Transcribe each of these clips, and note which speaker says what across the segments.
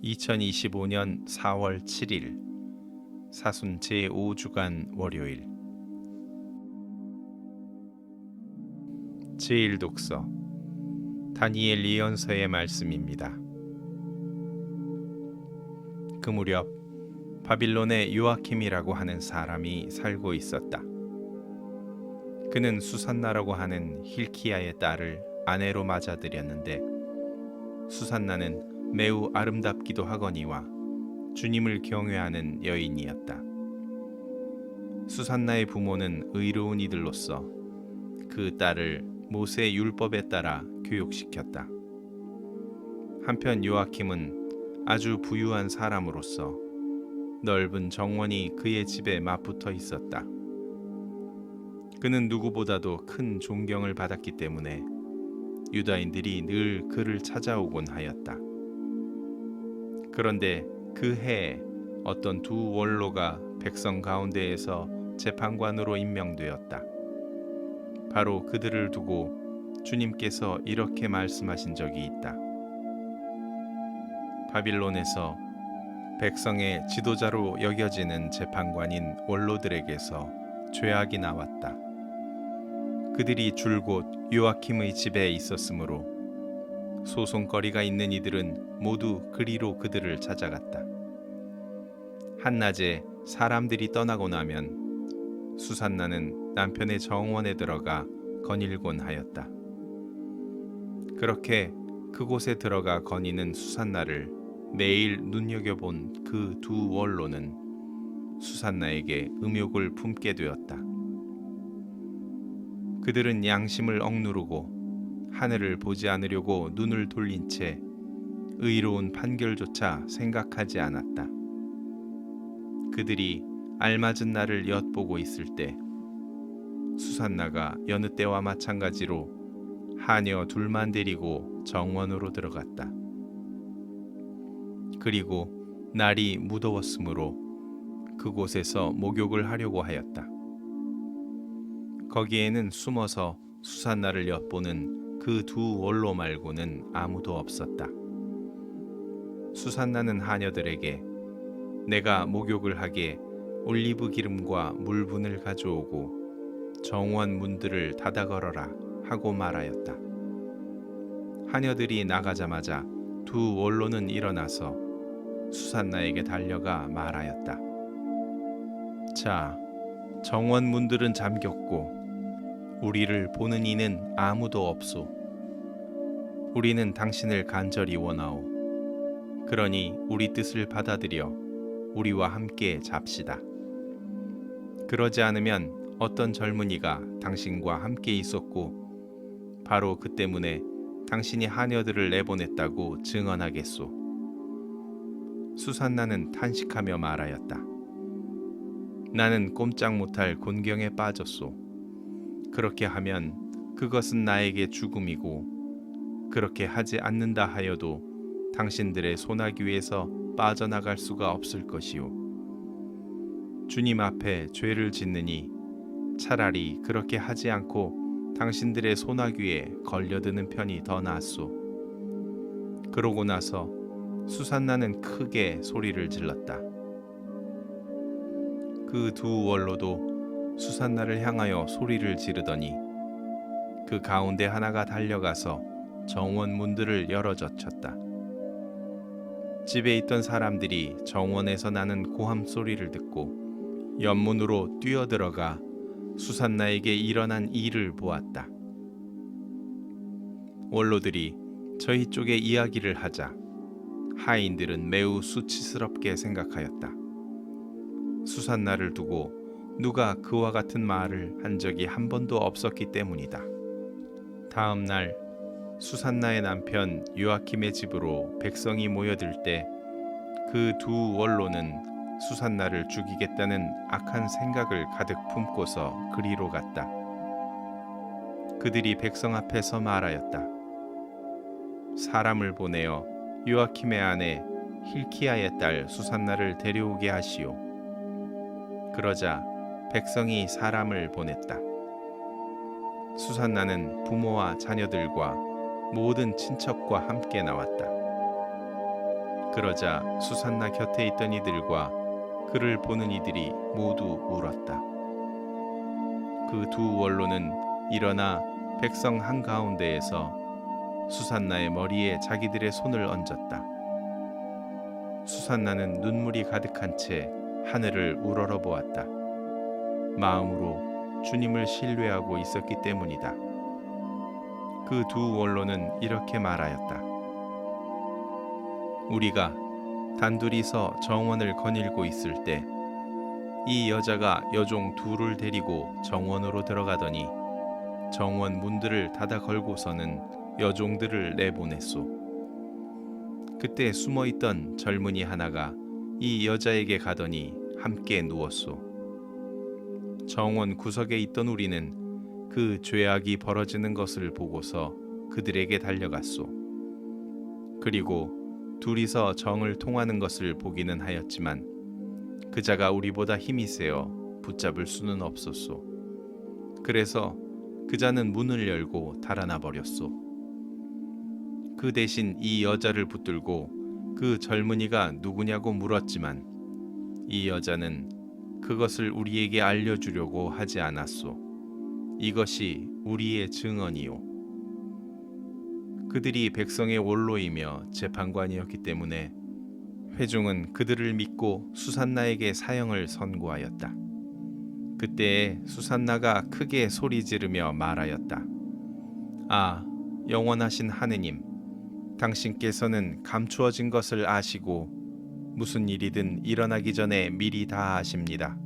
Speaker 1: 2025년 4월 7일 사순 제5주간 월요일 제1독서 다니엘 예언서의 말씀입니다. 그 무렵 바빌론에 요아킴이라고 하는 사람이 살고 있었다. 그는 수산나라고 하는 힐키야의 딸을 아내로 맞아들였는데 수산나는 매우 아름답기도 하거니와 주님을 경외하는 여인이었다. 수산나의 부모는 의로운 이들로서 그 딸을 모세 율법에 따라 교육시켰다. 한편 요아킴은 아주 부유한 사람으로서 넓은 정원이 그의 집에 맞붙어 있었다. 그는 누구보다도 큰 존경을 받았기 때문에 유다인들이 늘 그를 찾아오곤 하였다. 그런데 그 해에 어떤 두 원로가 백성 가운데에서 재판관으로 임명되었다. 바로 그들을 두고 주님께서 이렇게 말씀하신 적이 있다. 바빌론에서 백성의 지도자로 여겨지는 재판관인 원로들에게서 죄악이 나왔다. 그들이 줄곧 요아킴의 집에 있었으므로 소송거리가 있는 이들은 모두 그리로 그들을 찾아갔다. 한낮에 사람들이 떠나고 나면 수산나는 남편의 정원에 들어가 거닐곤 하였다. 그렇게 그곳에 들어가 거니는 수산나를 매일 눈여겨본 그 두 원로는 수산나에게 음욕을 품게 되었다. 그들은 양심을 억누르고 하늘을 보지 않으려고 눈을 돌린 채 의로운 판결조차 생각하지 않았다. 그들이 알맞은 날을 엿보고 있을 때 수산나가 여느 때와 마찬가지로 하녀 둘만 데리고 정원으로 들어갔다. 그리고 날이 무더웠으므로 그곳에서 목욕을 하려고 하였다. 거기에는 숨어서 수산나를 엿보는 그 두 원로 말고는 아무도 없었다. 수산나는 하녀들에게 내가 목욕을 하게 올리브 기름과 물분을 가져오고 정원 문들을 닫아 걸어라 하고 말하였다. 하녀들이 나가자마자 두 원로는 일어나서 수산나에게 달려가 말하였다. 자, 정원 문들은 잠겼고 우리를 보는 이는 아무도 없소. 우리는 당신을 간절히 원하오. 그러니 우리 뜻을 받아들여 우리와 함께 잡시다. 그러지 않으면 어떤 젊은이가 당신과 함께 있었고 바로 그 때문에 당신이 하녀들을 내보냈다고 증언하겠소. 수산나는 탄식하며 말하였다. 나는 꼼짝 못할 곤경에 빠졌소. 그렇게 하면 그것은 나에게 죽음이고 그렇게 하지 않는다 하여도 당신들의 소나기에서 빠져나갈 수가 없을 것이요. 주님 앞에 죄를 짓느니 차라리 그렇게 하지 않고 당신들의 소나기에 걸려드는 편이 더 낫소. 그러고 나서 수산나는 크게 소리를 질렀다. 그 두 원로도 수산나를 향하여 소리를 지르더니 그 가운데 하나가 달려가서 정원 문들을 열어젖혔다. 집에 있던 사람들이 정원에서 나는 고함 소리를 듣고 연문으로 뛰어들어가 수산나에게 일어난 일을 보았다. 원로들이 저희 쪽에 이야기를 하자 하인들은 매우 수치스럽게 생각하였다. 수산나를 두고 누가 그와 같은 말을 한 적이 한 번도 없었기 때문이다. 다음 날 수산나의 남편 요아킴의 집으로 백성이 모여들 때 그 두 원로는 수산나를 죽이겠다는 악한 생각을 가득 품고서 그리로 갔다. 그들이 백성 앞에서 말하였다. 사람을 보내어 요아킴의 아내 힐키야의 딸 수산나를 데려오게 하시오. 그러자 백성이 사람을 보냈다. 수산나는 부모와 자녀들과 모든 친척과 함께 나왔다. 그러자 수산나 곁에 있던 이들과 그를 보는 이들이 모두 울었다. 그 두 원로는 일어나 백성 한가운데에서 수산나의 머리에 자기들의 손을 얹었다. 수산나는 눈물이 가득한 채 하늘을 우러러 보았다. 마음으로 주님을 신뢰하고 있었기 때문이다. 그 두 원로는 이렇게 말하였다. 우리가 단둘이서 정원을 거닐고 있을 때 이 여자가 여종 둘을 데리고 정원으로 들어가더니 정원 문들을 닫아 걸고서는 여종들을 내보냈소. 그때 숨어있던 젊은이 하나가 이 여자에게 가더니 함께 누웠소. 정원 구석에 있던 우리는 그 죄악이 벌어지는 것을 보고서 그들에게 달려갔소. 그리고 둘이서 정을 통하는 것을 보기는 하였지만 그자가 우리보다 힘이 세어 붙잡을 수는 없었소. 그래서 그자는 문을 열고 달아나 버렸소. 그 대신 이 여자를 붙들고 그 젊은이가 누구냐고 물었지만 이 여자는 그것을 우리에게 알려주려고 하지 않았소. 이것이 우리의 증언이요. 그들이 백성의 원로이며 재판관이었기 때문에 회중은 그들을 믿고 수산나에게 사형을 선고하였다. 그때에 수산나가 크게 소리 지르며 말하였다. 아, 영원하신 하느님, 당신께서는 감추어진 것을 아시고 무슨 일이든 일어나기 전에 미리 다 아십니다.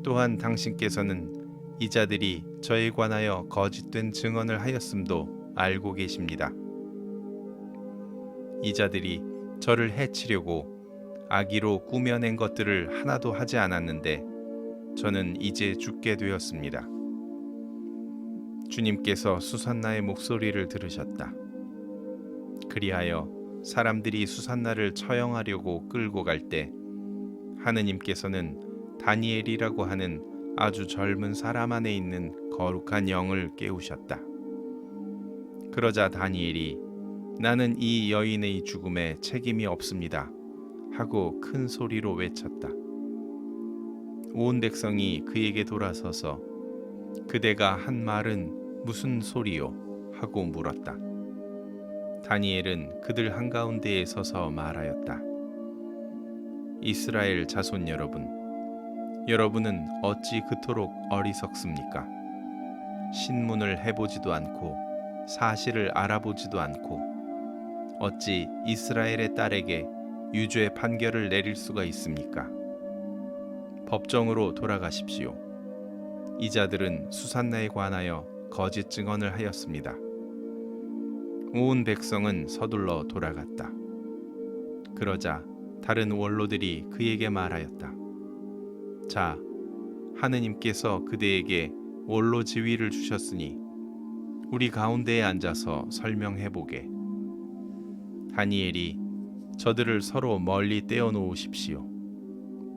Speaker 1: 또한 당신께서는 이 자들이 저에 관하여 거짓된 증언을 하였음도 알고 계십니다. 이 자들이 저를 해치려고 악의로 꾸며낸 것들을 하나도 하지 않았는데 저는 이제 죽게 되었습니다. 주님께서 수산나의 목소리를 들으셨다. 그리하여 사람들이 수산나를 처형하려고 끌고 갈 때 하느님께서는 다니엘이라고 하는 아주 젊은 사람 안에 있는 거룩한 영을 깨우셨다. 그러자 다니엘이 나는 이 여인의 죽음에 책임이 없습니다 하고 큰 소리로 외쳤다. 온 백성이 그에게 돌아서서 그대가 한 말은 무슨 소리요? 하고 물었다. 다니엘은 그들 한가운데에 서서 말하였다. 이스라엘 자손 여러분, 여러분은 어찌 그토록 어리석습니까? 신문을 해보지도 않고 사실을 알아보지도 않고 어찌 이스라엘의 딸에게 유죄 판결을 내릴 수가 있습니까? 법정으로 돌아가십시오. 이 자들은 수산나에 관하여 거짓 증언을 하였습니다. 온 백성은 서둘러 돌아갔다. 그러자 다른 원로들이 그에게 말하였다. 자, 하느님께서 그대에게 원로 지위를 주셨으니 우리 가운데에 앉아서 설명해 보게. 다니엘이 저들을 서로 멀리 떼어 놓으십시오.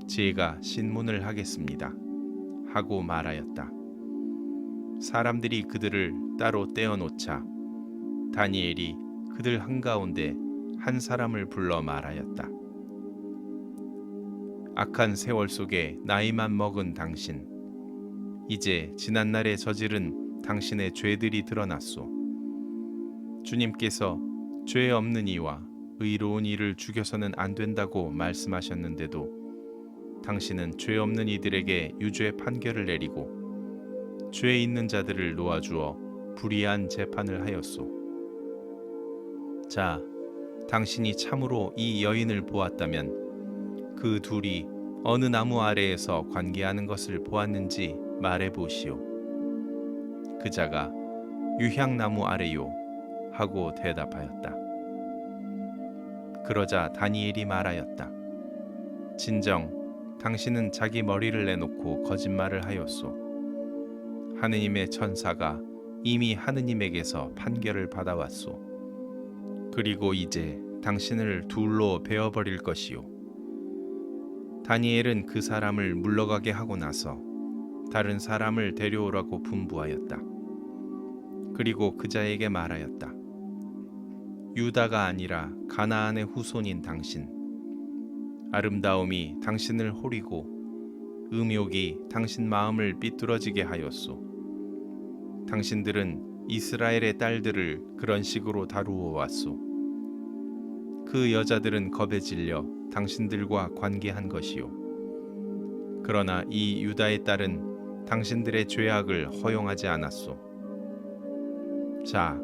Speaker 1: 제가 신문을 하겠습니다. 하고 말하였다. 사람들이 그들을 따로 떼어 놓자 다니엘이 그들 한가운데 한 사람을 불러 말하였다. 악한 세월 속에 나이만 먹은 당신, 이제 지난날에 저지른 당신의 죄들이 드러났소. 주님께서 죄 없는 이와 의로운 이를 죽여서는 안 된다고 말씀하셨는데도 당신은 죄 없는 이들에게 유죄 판결을 내리고 죄 있는 자들을 놓아주어 불의한 재판을 하였소. 자, 당신이 참으로 이 여인을 보았다면 그 둘이 어느 나무 아래에서 관계하는 것을 보았는지 말해 보시오. 그자가 유향나무 아래요 하고 대답하였다. 그러자 다니엘이 말하였다. 진정 당신은 자기 머리를 내놓고 거짓말을 하였소. 하느님의 천사가 이미 하느님에게서 판결을 받아왔소. 그리고 이제 당신을 둘로 베어버릴 것이요. 다니엘은 그 사람을 물러가게 하고 나서 다른 사람을 데려오라고 분부하였다. 그리고 그자에게 말하였다. 유다가 아니라 가나안의 후손인 당신, 아름다움이 당신을 호리고 음욕이 당신 마음을 삐뚤어지게 하였소. 당신들은 이스라엘의 딸들을 그런 식으로 다루어 왔소. 그 여자들은 겁에 질려 당신들과 관계한 것이요. 그러나 이 유다의 딸은 당신들의 죄악을 허용하지 않았소. 자,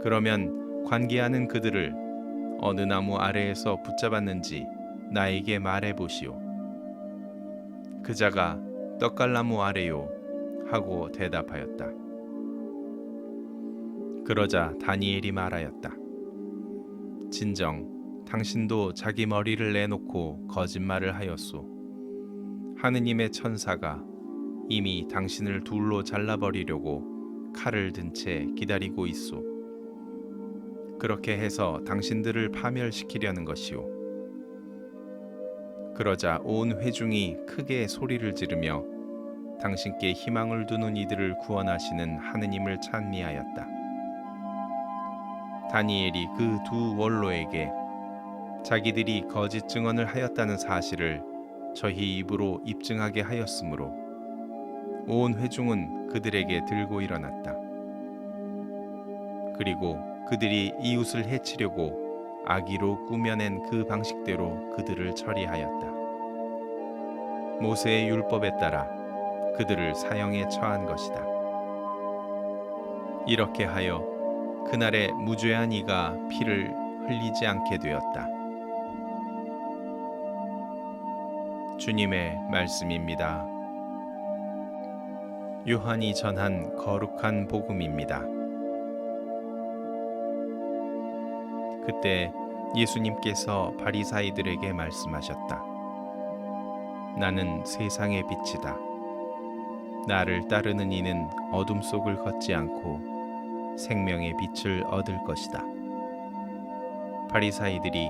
Speaker 1: 그러면 관계하는 그들을 어느 나무 아래에서 붙잡았는지 나에게 말해 보시오. 그자가 떡갈나무 아래요 하고 대답하였다. 그러자 다니엘이 말하였다. 진정 당신도 자기 머리를 내놓고 거짓말을 하였소. 하느님의 천사가 이미 당신을 둘로 잘라버리려고 칼을 든 채 기다리고 있소. 그렇게 해서 당신들을 파멸시키려는 것이오. 그러자 온 회중이 크게 소리를 지르며 당신께 희망을 두는 이들을 구원하시는 하느님을 찬미하였다. 다니엘이 그 두 원로에게 자기들이 거짓 증언을 하였다는 사실을 저희 입으로 입증하게 하였으므로 온 회중은 그들에게 들고 일어났다. 그리고 그들이 이웃을 해치려고 악의로 꾸며낸 그 방식대로 그들을 처리하였다. 모세의 율법에 따라 그들을 사형에 처한 것이다. 이렇게 하여 그날에 무죄한 이가 피를 흘리지 않게 되었다. 주님의 말씀입니다. 요한이 전한 거룩한 복음입니다. 그때 예수님께서 바리사이들에게 말씀하셨다. 나는 세상의 빛이다. 나를 따르는 이는 어둠 속을 걷지 않고 생명의 빛을 얻을 것이다. 바리사이들이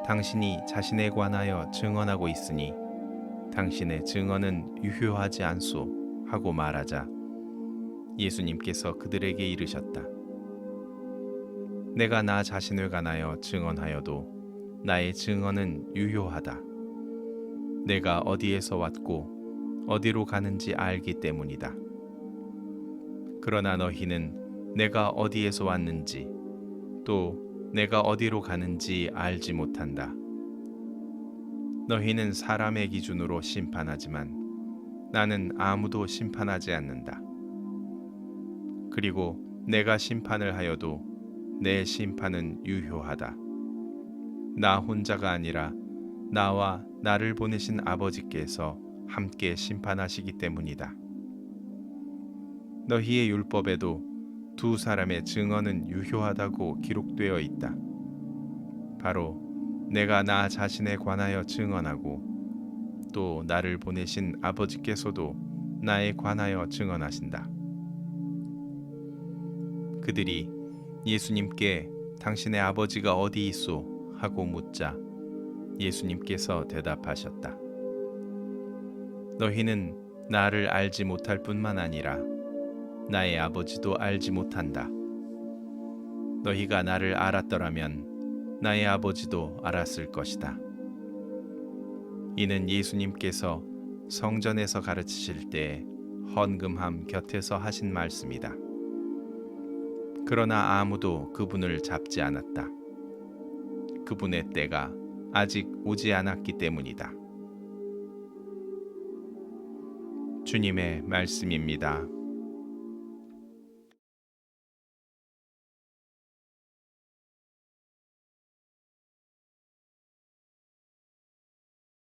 Speaker 1: 당신이 자신에 관하여 증언하고 있으니 당신의 증언은 유효하지 않소 하고 말하자 예수님께서 그들에게 이르셨다. 내가 나 자신을 관하여 증언하여도 나의 증언은 유효하다. 내가 어디에서 왔고 어디로 가는지 알기 때문이다. 그러나 너희는 내가 어디에서 왔는지 또 내가 어디로 가는지 알지 못한다. 너희는 사람의 기준으로 심판하지만 나는 아무도 심판하지 않는다. 그리고 내가 심판을 하여도 내 심판은 유효하다. 나 혼자가 아니라 나와 나를 보내신 아버지께서 함께 심판하시기 때문이다. 너희의 율법에도 두 사람의 증언은 유효하다고 기록되어 있다. 바로 내가 나 자신에 관하여 증언하고 또 나를 보내신 아버지께서도 나에 관하여 증언하신다. 그들이 예수님께 당신의 아버지가 어디 있소? 하고 묻자 예수님께서 대답하셨다. 너희는 나를 알지 못할 뿐만 아니라 나의 아버지도 알지 못한다. 너희가 나를 알았더라면 나의 아버지도 알았을 것이다. 이는 예수님께서 성전에서 가르치실 때 헌금함 곁에서 하신 말씀이다. 그러나 아무도 그분을 잡지 않았다. 그분의 때가 아직 오지 않았기 때문이다. 주님의 말씀입니다.